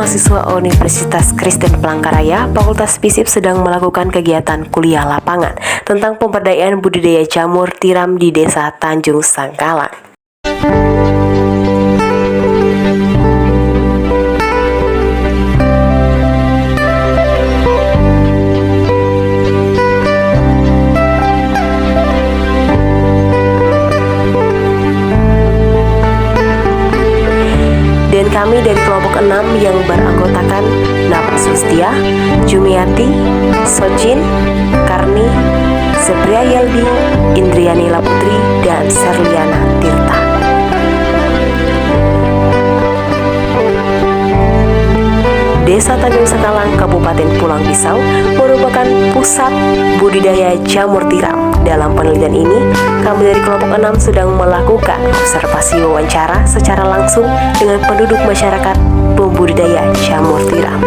mahasiswa Universitas Kristen Palangkaraya, Fakultas FISIP sedang melakukan kegiatan kuliah lapangan tentang pemberdayaan budidaya jamur tiram di Desa Tanjung Sangkalang. Dan kami dari kelompok 6 yang beranggotakan Napa Sustia, Jumiati, Sojin, Karni, Sepria Yeldi, Indriani Laputri, dan Serliana Tirta. Desa Tanjung Sangkalang, Kabupaten Pulang Pisau merupakan pusat budidaya jamur tiram. Dalam penelitian ini, kami dari kelompok 6 sedang melakukan observasi wawancara secara langsung dengan penduduk masyarakat pembudidaya jamur tiram.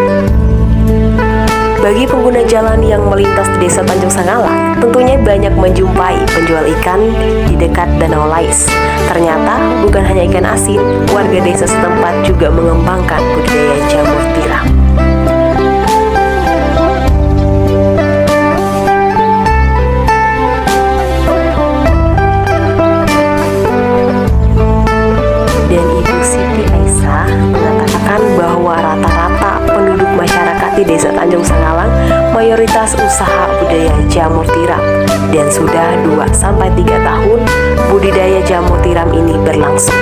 Bagi pengguna jalan yang melintas di Desa Tanjung Sangkalang, tentunya banyak menjumpai penjual ikan di dekat Danau Lais. Ternyata bukan hanya ikan asin, warga desa setempat juga mengembangkan budidaya jamur tiram. Dan Ibu Siti Aisyah mengatakan bahwa rata-rata penduduk masyarakat di Desa Tanjung Sangkalang mayoritas usaha budidaya jamur tiram, dan sudah 2-3 tahun budidaya jamur tiram ini berlangsung.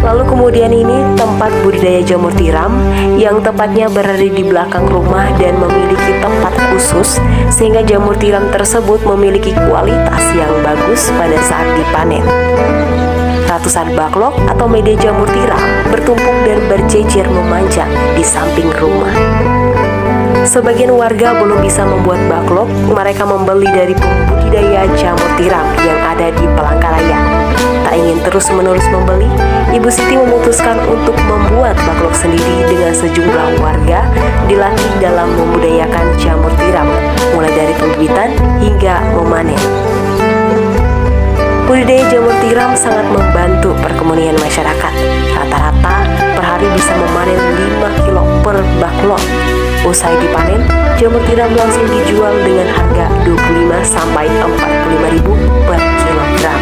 Lalu kemudian ini tempat budidaya jamur tiram yang tepatnya berada di belakang rumah dan memiliki tempat khusus sehingga jamur tiram tersebut memiliki kualitas yang bagus pada saat dipanen. Ratusan baklok atau media jamur tiram bertumpuk dan berjejer memanjang di samping rumah. Sebagian warga belum bisa membuat baklok, mereka membeli dari pembudidaya jamur tiram yang ada di Palangkaraya. Tak ingin terus-menerus membeli, Ibu Siti memutuskan untuk membuat baklok sendiri dengan sejumlah warga dilatih dalam membudidayakan jamur tiram, mulai dari pembibitan hingga memanen. Budidaya jamur tiram sangat membantu perekonomian masyarakat. Rata-rata per hari bisa memanen 5 kilo per baklok. Usai dipanen, jamur tiram langsung dijual dengan harga 25-45 ribu per kilogram.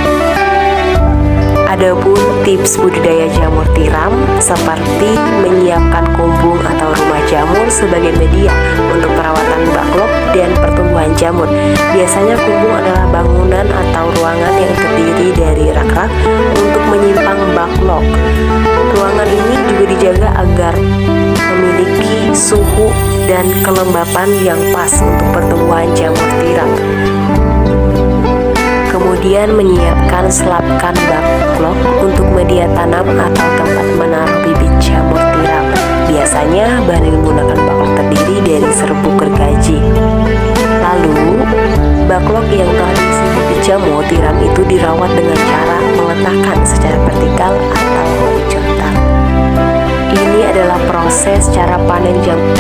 Adapun tips budidaya jamur tiram seperti menyiapkan kumbung atau rumah jamur sebagai media untuk perawatan baklok dan pertumbuhan jamur. Biasanya kumbung adalah bangunan atau ruangan yang terdiri dari rak-rak untuk menyimpan baklok. Ruangan ini juga dijaga agar memiliki suhu dan kelembapan yang pas untuk pertumbuhan jamur tiram. Kemudian menyiapkan selapkan baklok untuk media tanam atau tempat menaruh bibit jamur tiram. Biasanya bahan yang digunakan baklok terdiri dari serbuk gergaji. Lalu, baklok yang telah diisi bibit jamur tiram itu dirawat dengan cara meletakkan secara vertikal atau horizontal. Ini adalah proses cara panen jamur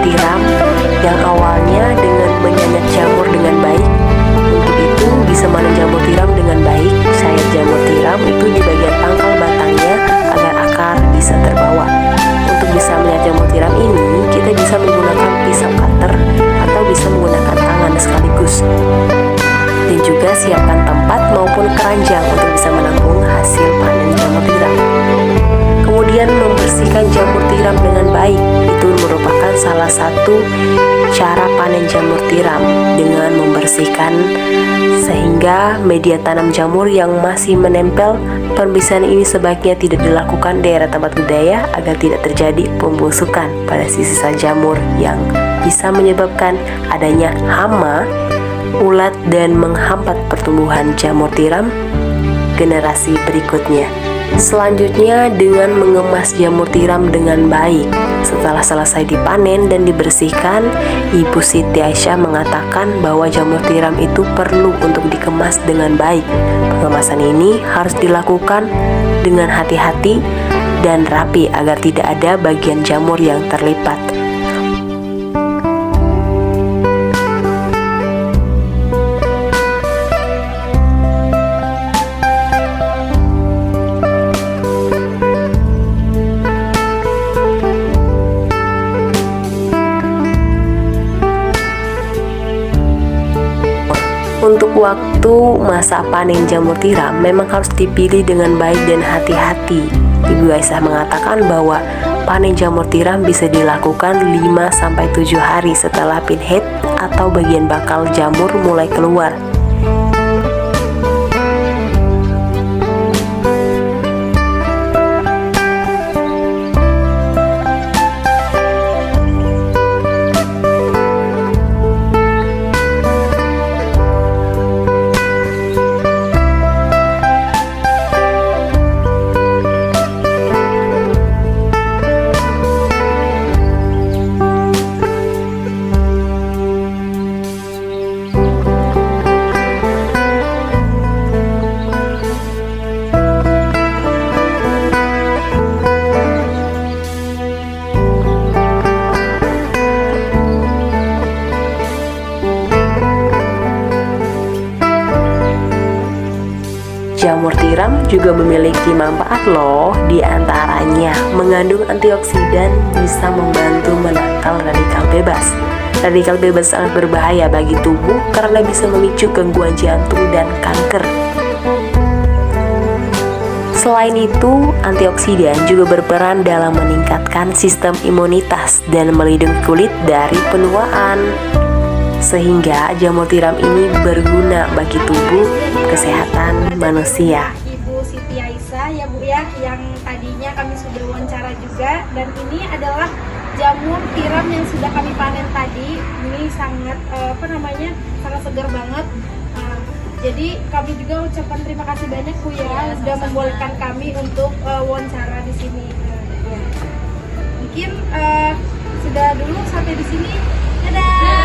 tiram yang awalnya dengan menyayat jamur dengan baik. Untuk itu bisa panen jamur tiram dengan baik, sayat jamur tiram itu di bagian pangkal batangnya agar akar bisa terbawa. Untuk bisa melihat jamur tiram ini, kita bisa menggunakan pisau cutter atau bisa menggunakan tangan sekaligus. Dan juga siapkan tempat maupun keranjang untuk bisa menampung hasil panen jamur tiram. Kemudian membersihkan jamur tiram dengan baik. Itu merupakan salah satu cara panen jamur tiram dengan membersihkan sehingga media tanam jamur yang masih menempel. Pembersihan ini sebaiknya tidak dilakukan di daerah tempat budidaya agar tidak terjadi pembusukan pada sisa jamur yang bisa menyebabkan adanya hama, ulat dan menghambat pertumbuhan jamur tiram generasi berikutnya. Selanjutnya dengan mengemas jamur tiram dengan baik. Setelah selesai dipanen dan dibersihkan, Ibu Siti Aisyah mengatakan bahwa jamur tiram itu perlu untuk dikemas dengan baik. Pengemasan ini harus dilakukan dengan hati-hati dan rapi agar tidak ada bagian jamur yang terlipat. Untuk waktu masa panen jamur tiram memang harus dipilih dengan baik dan hati-hati. Ibu Aisyah mengatakan bahwa panen jamur tiram bisa dilakukan 5-7 hari setelah pinhead atau bagian bakal jamur mulai keluar. Jamur tiram juga memiliki manfaat loh, diantaranya mengandung antioksidan, bisa membantu menangkal radikal bebas. Radikal bebas sangat berbahaya bagi tubuh karena bisa memicu gangguan jantung dan kanker. Selain itu, antioksidan juga berperan dalam meningkatkan sistem imunitas dan melindungi kulit dari penuaan. Sehingga jamur tiram ini berguna bagi tubuh kesehatan manusia. Ibu Siti Aisyah ya Bu ya, yang tadinya kami sudah wawancara juga, dan ini adalah jamur tiram yang sudah kami panen tadi. Ini sangat sangat segar banget. Jadi kami juga ucapkan terima kasih banyak Bu ya, sudah membolehkan kami untuk wawancara di sini. Mungkin sudah dulu sampai di sini. Dadah.